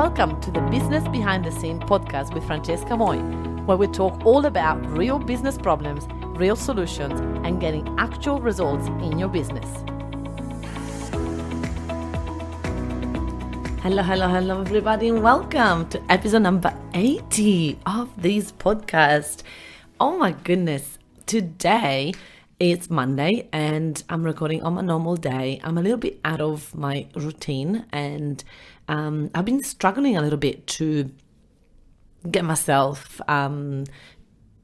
Welcome to the Business Behind the Scene podcast with Francesca Moi, where we talk all about real business problems, real solutions, and getting actual results in your business. Hello everybody, and welcome to episode number 80 of this podcast. Oh my goodness, today it's Monday and I'm recording on my normal day. I'm a little bit out of my routine and I've been struggling a little bit to get myself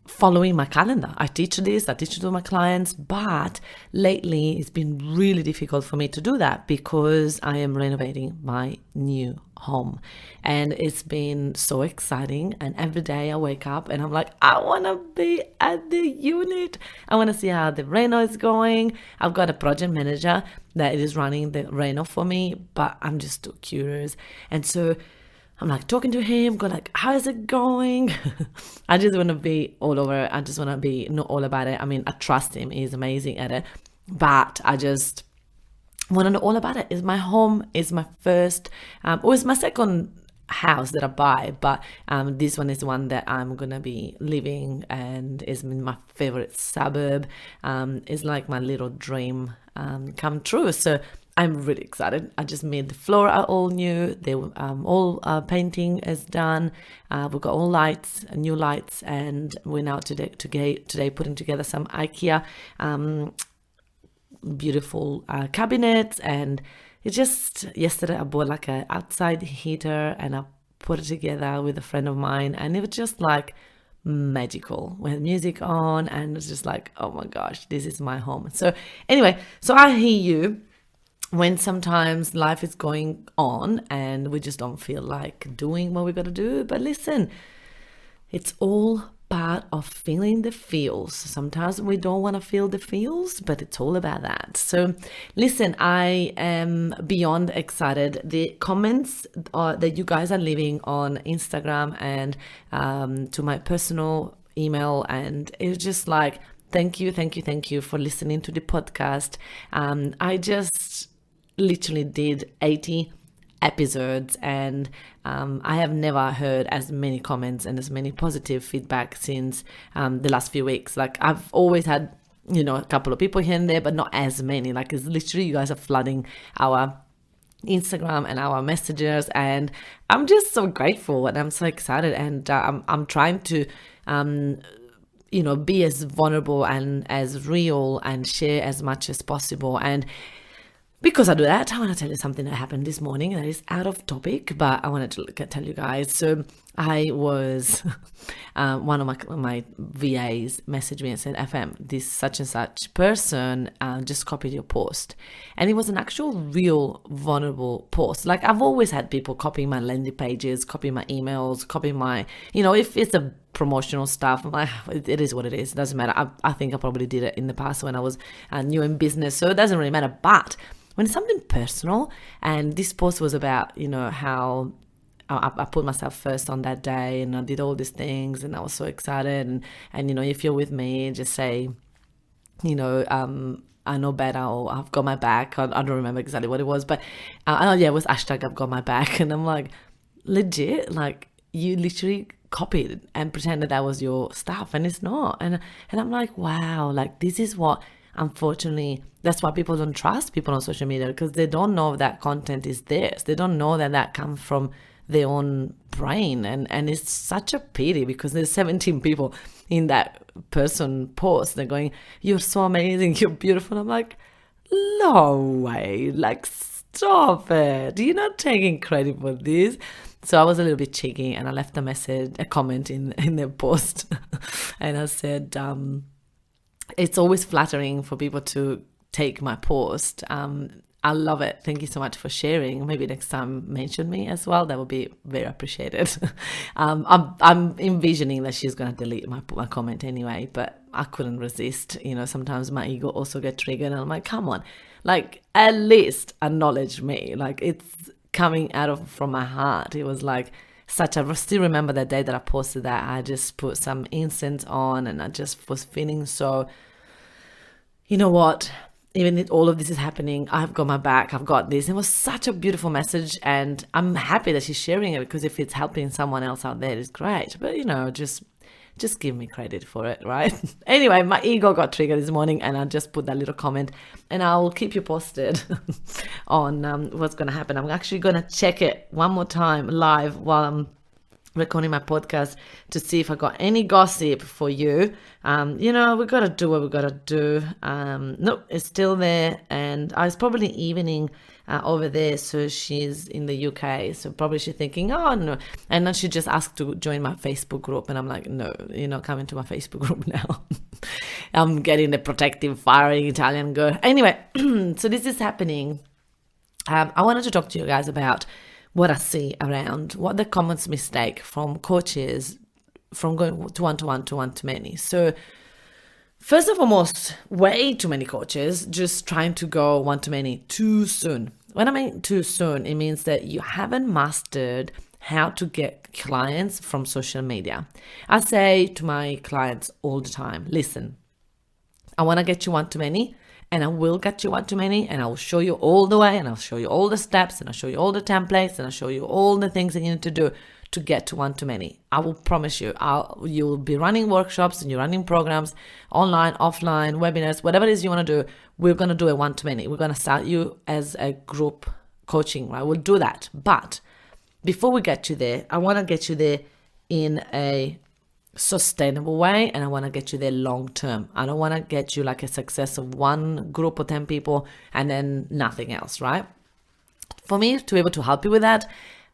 following my calendar. I teach it to my clients, but lately it's been really difficult for me to do that because I am renovating my new home and it's been so exciting. And every day I wake up and I'm like, I want to be at the unit. I want to see how the reno is going. I've got a project manager that is running the reno for me, but I'm just too curious. And so I'm like talking to him, going like, how is it going? I just want to be all over it. I just want to be know all about it. I mean, I trust him. He's amazing at it. But I just want to know all about it. It's my home. It's my first, it's my second house that I buy. But this one is the one that I'm going to be living and is in my favorite suburb. It's like my little dream come true. So I'm really excited. I just made the floor all new. They all painting is done. We've got all lights, new lights, and we're now today putting together some IKEA beautiful cabinets. And it's just yesterday I bought like a outside heater and I put it together with a friend of mine, and it was just like magical. We had music on, and it's just like, oh my gosh, this is my home. So anyway, so I hear you when sometimes life is going on and we just don't feel like doing what we got to do. But listen, it's all part of feeling the feels. Sometimes we don't want to feel the feels, but it's all about that. So listen, I am beyond excited. The comments that you guys are leaving on Instagram and to my personal email, and it's just like, thank you for listening to the podcast. I just literally did 80 episodes and I have never heard as many comments and as many positive feedback since the last few weeks. Like I've always had, a couple of people here and there, but not as many. Like it's literally, you guys are flooding our Instagram and our messages, and I'm just so grateful and I'm so excited, and I'm trying to be as vulnerable and as real and share as much as possible. And because I do that, I want to tell you something that happened this morning that is out of topic, but I wanted to tell you guys. So I was, one of my VAs messaged me and said, FM, this such and such person just copied your post. And it was an actual real vulnerable post. Like I've always had people copying my landing pages, copying my emails, copying my, if it's a promotional stuff, I'm like, it is what it is. It doesn't matter. I think I probably did it in the past when I was new in business. So it doesn't really matter. But when it's something personal, and this post was about, how I put myself first on that day and I did all these things and I was so excited. And if you're with me, just say, I know better, or I've got my back. I don't remember exactly what it was, but it was hashtag I've got my back. And I'm like, legit, like you literally copied and pretended that was your stuff, and it's not. And I'm like, wow, like this is what, unfortunately, that's why people don't trust people on social media, because they don't know that content is theirs. They don't know that comes from their own brain. And it's such a pity because there's 17 people in that person post. They're going, you're so amazing, you're beautiful. I'm like, no way, like stop it. You're not taking credit for this. So I was a little bit cheeky and I left a comment in their post. And I said, it's always flattering for people to take my post. I love it. Thank you so much for sharing. Maybe next time mention me as well. That would be very appreciated. I'm envisioning that she's going to delete my comment anyway, but I couldn't resist. Sometimes my ego also gets triggered and I'm like, come on, like at least acknowledge me. Like it's coming from my heart. It was like I still remember that day that I posted that. I just put some incense on and I just was feeling so, you know what? even if all of this is happening, I've got my back, I've got this. It was such a beautiful message, and I'm happy that she's sharing it, because if it's helping someone else out there, it's great. But just give me credit for it, right? Anyway, my ego got triggered this morning, and I just put that little comment, and I'll keep you posted on what's going to happen. I'm actually going to check it one more time live while I'm recording my podcast to see if I got any gossip for you. We got to do what we got to do. Nope, it's still there, and it's probably evening over there, so she's in the UK, so probably she's thinking, oh no, and then she just asked to join my Facebook group, and I'm like, no, you're not coming to my Facebook group now. I'm getting the protective firing Italian girl. Anyway, so this is happening. I wanted to talk to you guys about what I see around, what the common mistake from coaches from going to one-to-one to one-to-many. So first and foremost, way too many coaches just trying to go one-to-many too soon. When I mean too soon, it means that you haven't mastered how to get clients from social media. I say to my clients all the time, listen, I want to get you one-to-many, and I will get you one-to-many, and I will show you all the way, and I'll show you all the steps, and I'll show you all the templates, and I'll show you all the things that you need to do to get to one-to-many. I will promise you, you'll be running workshops and you're running programs, online, offline, webinars, whatever it is you want to do. We're going to do a one-to-many. We're going to start you as a group coaching, right? We'll do that. But before we get you there, I want to get you there in a sustainable way, and I want to get you there long term. I don't want to get you like a success of one group of 10 people and then nothing else, right? For me to be able to help you with that,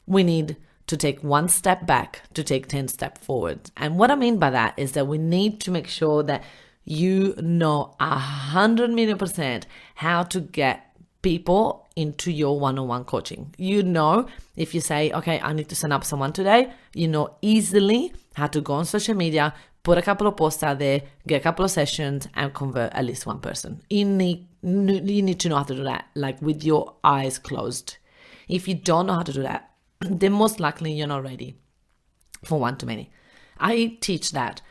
we need to take one step back to take 10 steps forward. And what I mean by that is that we need to make sure that you know 100,000,000% how to get people into your one-on-one coaching. If you say, okay, I need to sign up someone today, you know easily how to go on social media, put a couple of posts out there, get a couple of sessions, and convert at least one person. You need to know how to do that, like with your eyes closed. If you don't know how to do that, then most likely you're not ready for one-to-many. I teach that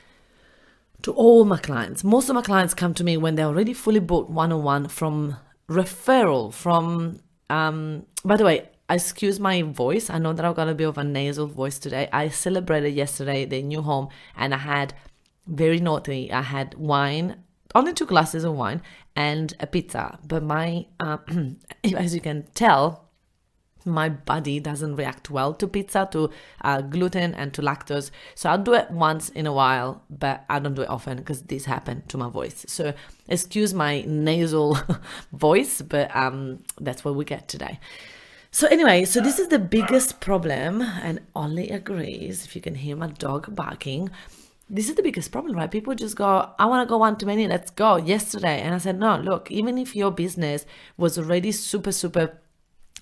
to all my clients. Most of my clients come to me when they're already fully booked one-on-one from referral from, by the way, excuse my voice. I know that I've got a bit of a nasal voice today. I celebrated yesterday the new home, and I had, very naughty, I had wine, only 2 glasses of wine and a pizza. But my, as you can tell, my body doesn't react well to pizza, to gluten and to lactose. So I'll do it once in a while, but I don't do it often because this happened to my voice. So excuse my nasal voice, but that's what we get today. So anyway, so this is the biggest problem, and Ollie agrees. If you can hear my dog barking, this is the biggest problem, right? People just go, I want to go one-to-many, let's go, yesterday. And I said, no, look, even if your business was already super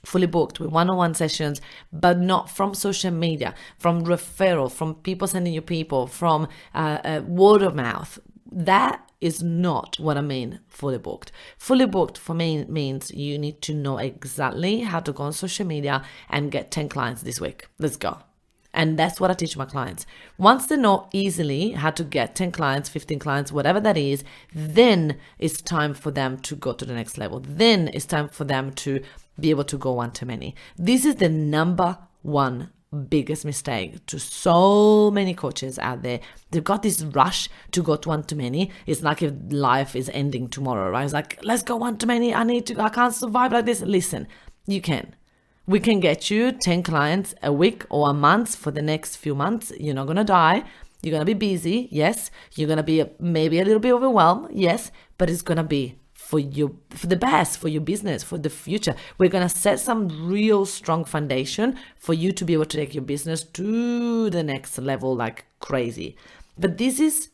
fully booked with one-on-one sessions, but not from social media, from referral, from people sending you people, from word of mouth, that is not what I mean fully booked. Fully booked for me means you need to know exactly how to go on social media and get 10 clients this week. Let's go. And that's what I teach my clients. Once they know easily how to get 10 clients, 15 clients, whatever that is, then it's time for them to go to the next level. Then it's time for them to be able to go one-to-many. This is the number one biggest mistake to so many coaches out there. They've got this rush to go to one-to-many. It's like if life is ending tomorrow, right? It's like, let's go one-to-many. I can't survive like this. Listen, you can. We can get you 10 clients a week or a month for the next few months. You're not going to die. You're going to be busy. Yes. You're going to be maybe a little bit overwhelmed. Yes. But it's going to be for you, for the best, for your business, for the future. We're going to set some real strong foundation for you to be able to take your business to the next level like crazy. But this is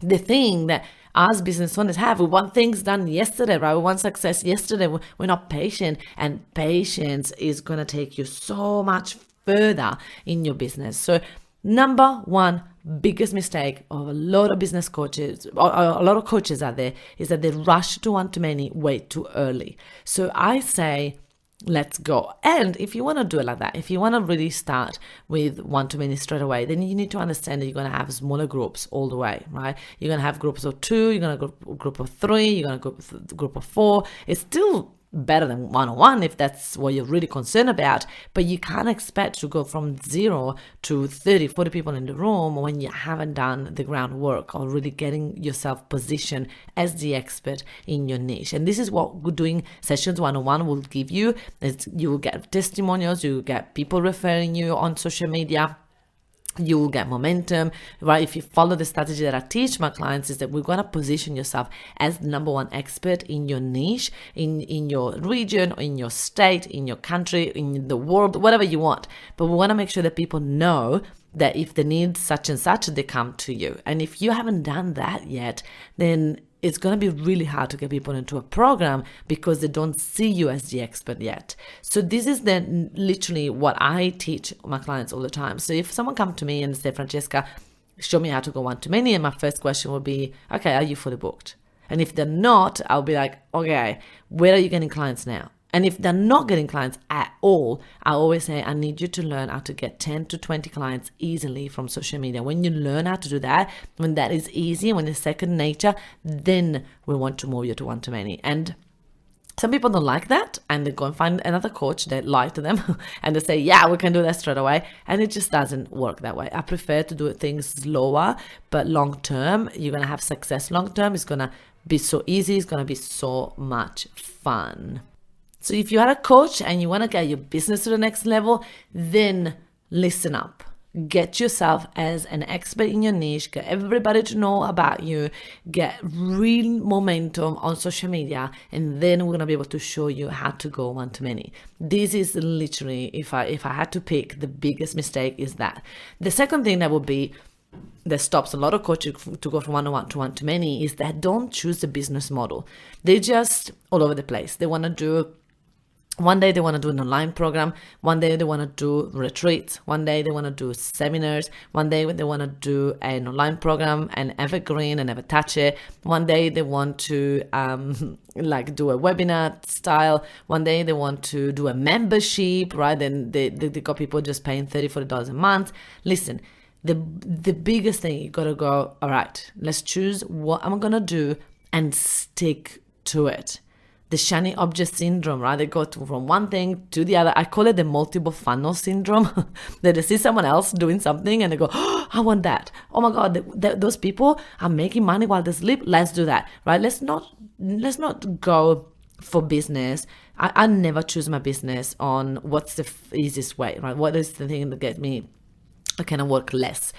the thing that us business owners have. We want things done yesterday, right? We want success yesterday. We're not patient, and patience is going to take you so much further in your business. So number one biggest mistake of a lot of business coaches, or a lot of coaches out there, is that they rush to one-to-many way too early. So I say, let's go. And if you want to do it like that, if you want to really start with one-to-many straight away, then you need to understand that you're going to have smaller groups all the way, right? You're going to have groups of 2, you're going to have a group of 3, you're going to have a group of 4. It's still better than one-on-one if that's what you're really concerned about, but you can't expect to go from 0 to 30, 40 people in the room when you haven't done the groundwork or really getting yourself positioned as the expert in your niche. And this is what doing sessions one-on-one will give you. You will get testimonials, you will get people referring you on social media, you will get momentum, right? If you follow the strategy that I teach my clients, is that we're going to position yourself as the number one expert in your niche, in your region, in your state, in your country, in the world, whatever you want. But we want to make sure that people know that if they need such and such, they come to you. And if you haven't done that yet, then it's going to be really hard to get people into a program because they don't see you as the expert yet. So this is then literally what I teach my clients all the time. So if someone come to me and say, Francesca, show me how to go one-to-many, and my first question will be, okay, are you fully booked? And if they're not, I'll be like, okay, where are you getting clients now? And if they're not getting clients at all, I always say, I need you to learn how to get 10 to 20 clients easily from social media. When you learn how to do that, when that is easy, when it's second nature, then we want to move you to one-to-many. And some people don't like that, and they go and find another coach that lie to them and they say, yeah, we can do that straight away. And it just doesn't work that way. I prefer to do things slower, but long term, you're going to have success long term. It's going to be so easy. It's going to be so much fun. So if you are a coach and you want to get your business to the next level, then listen up. Get yourself as an expert in your niche, get everybody to know about you, get real momentum on social media, and then we're going to be able to show you how to go one-to-many. This is literally, if I had to pick, the biggest mistake is that. The second thing that would be that stops a lot of coaches to go from one-on-one to one-to-many is that don't choose the business model. They're just all over the place. They want to do one day they want to do an online program, one day they want to do retreats, one day they want to do seminars, one day they want to do an online program and evergreen and never touch it, one day they want to do a webinar style, one day they want to do a membership, right? Then they got people just paying $30, $40 a month. Listen, the biggest thing, you got to go, all right, let's choose what I'm going to do and stick to it. The shiny object syndrome, right? They go from one thing to the other. I call it the multiple funnel syndrome. That they see someone else doing something and they go, oh, I want that. Oh my God, those people are making money while they sleep. Let's do that, right? Let's not go for business. I never choose my business on what's the easiest way, right? What is the thing that gets me? I kind of work less.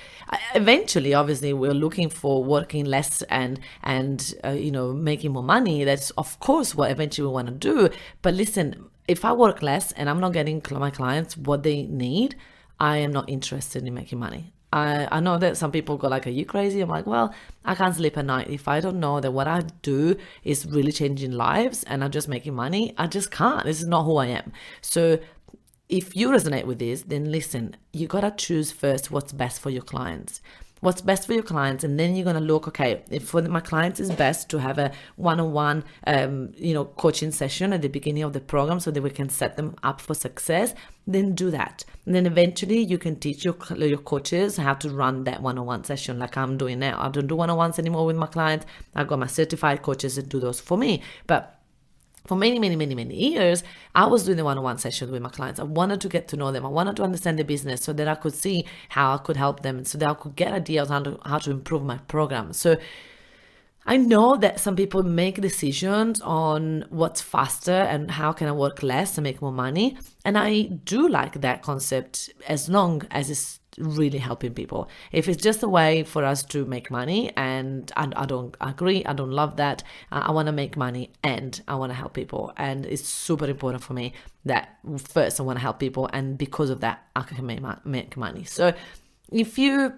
Eventually, obviously, we're looking for working less and making more money. That's of course what eventually we want to do. But listen, if I work less and I'm not getting my clients what they need, I am not interested in making money. I know that some people go like, are you crazy? I'm like, well, I can't sleep at night. If I don't know that what I do is really changing lives and I'm just making money, I just can't. This is not who I am. So if you resonate with this, then listen, you got to choose first what's best for your clients. What's best for your clients, and then you're going to look, okay, if for my clients it's best to have a one-on-one, coaching session at the beginning of the program so that we can set them up for success, then do that. And then eventually you can teach your coaches how to run that one-on-one session like I'm doing now. I don't do one-on-ones anymore with my clients. I've got my certified coaches that do those for me. But for many, many, many, many years, I was doing the one-on-one sessions with my clients. I wanted to get to know them. I wanted to understand the business so that I could see how I could help them, so that I could get ideas on how to improve my program. So I know that some people make decisions on what's faster and how can I work less and make more money. And I do like that concept as long as it's really helping people. If it's just a way for us to make money, and I don't agree, I don't love that. I want to make money and I want to help people. And it's super important for me that first I want to help people, and because of that, I can make money. So if you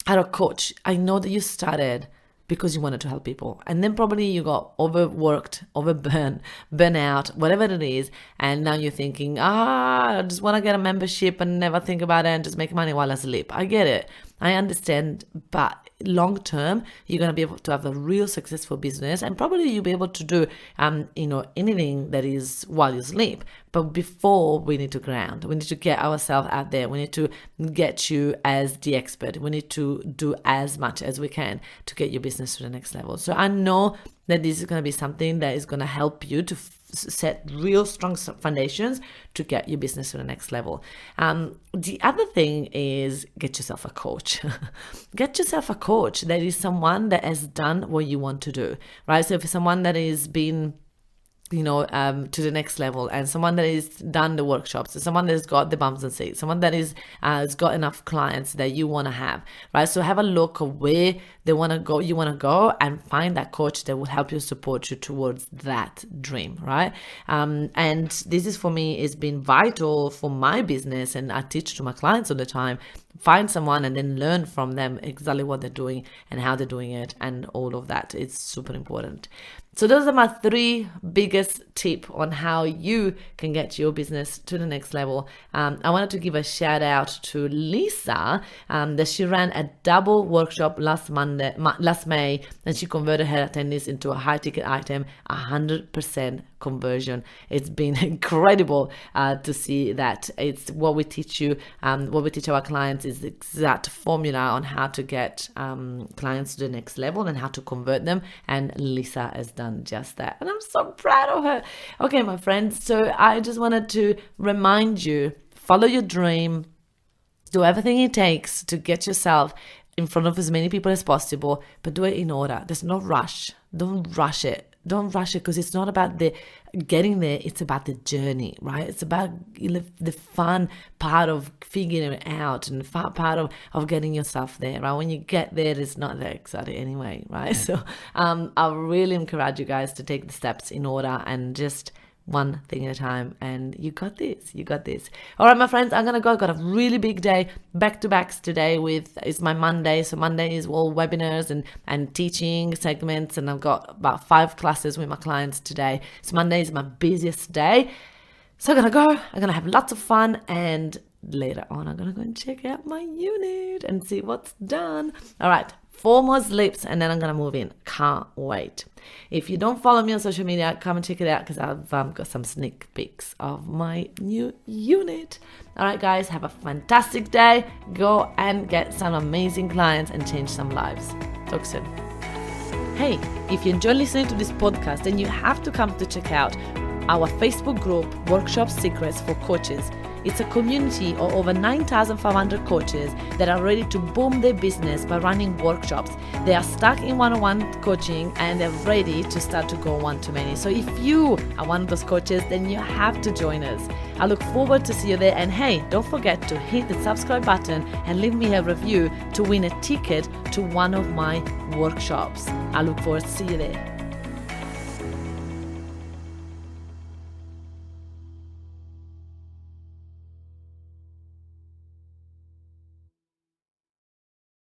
are a coach, I know that you started because you wanted to help people, and then probably you got overworked, burn out, whatever it is, and now you're thinking, I just want to get a membership and never think about it and just make money while I sleep. I get it. I understand, but long term, you're going to be able to have a real successful business, and probably you'll be able to do, anything that is while you sleep. But before, we need to ground. We need to get ourselves out there. We need to get you as the expert. We need to do as much as we can to get your business to the next level. So I know that this is going to be something that is going to help you to set real strong foundations to get your business to the next level. The other thing is get yourself a coach. Get yourself a coach that is someone that has done what you want to do, right? So if someone that is been to the next level, and someone that has done the workshops, someone that has got the bumps and seats, someone that is has got enough clients that you want to have, right? So have a look at where you want to go, and find that coach that will help you, support you towards that dream, right? And this is, for me, it's been vital for my business, and I teach to my clients all the time. Find someone and then learn from them exactly what they're doing and how they're doing it, and all of that. It's super important. So those are my 3 biggest tips on how you can get your business to the next level. I wanted to give a shout out to Lisa, that she ran a double workshop last May, and she converted her attendees into a high ticket item, 100% conversion. It's been incredible to see that. It's what we teach you, what we teach our clients is the exact formula on how to get clients to the next level and how to convert them. And Lisa has done just that. And I'm so proud of her. Okay, my friends. So I just wanted to remind you, follow your dream, do everything it takes to get yourself in front of as many people as possible, but do it in order. There's no rush. Don't rush it. Don't rush it, because it's not about the getting there. It's about the journey, right? It's about the fun part of figuring it out, and the fun part of getting yourself there, right? When you get there, it's not that exciting anyway, right? So I really encourage you guys to take the steps in order, and just one thing at a time, and you got this. All right, my friends, I'm gonna go. I've got a really big day, back-to-backs today. It's my Monday, so Monday is all webinars and teaching segments, and I've got about 5 classes with my clients today. So Monday is my busiest day, so I'm gonna have lots of fun, and later on I'm gonna go and check out my unit and see what's done. All right, 4 more sleeps, and then I'm gonna move in. Can't wait. If you don't follow me on social media, come and check it out, because I've got some sneak peeks of my new unit. All right, guys, have a fantastic day. Go and get some amazing clients and change some lives. Talk soon. Hey, if you enjoy listening to this podcast, then you have to come to check out our Facebook group, Workshop Secrets for Coaches. It's a community of over 9,500 coaches that are ready to boom their business by running workshops. They are stuck in one-on-one coaching, and they're ready to start to go one-to-many. So if you are one of those coaches, then you have to join us. I look forward to see you there. And hey, don't forget to hit the subscribe button and leave me a review to win a ticket to one of my workshops. I look forward to see you there.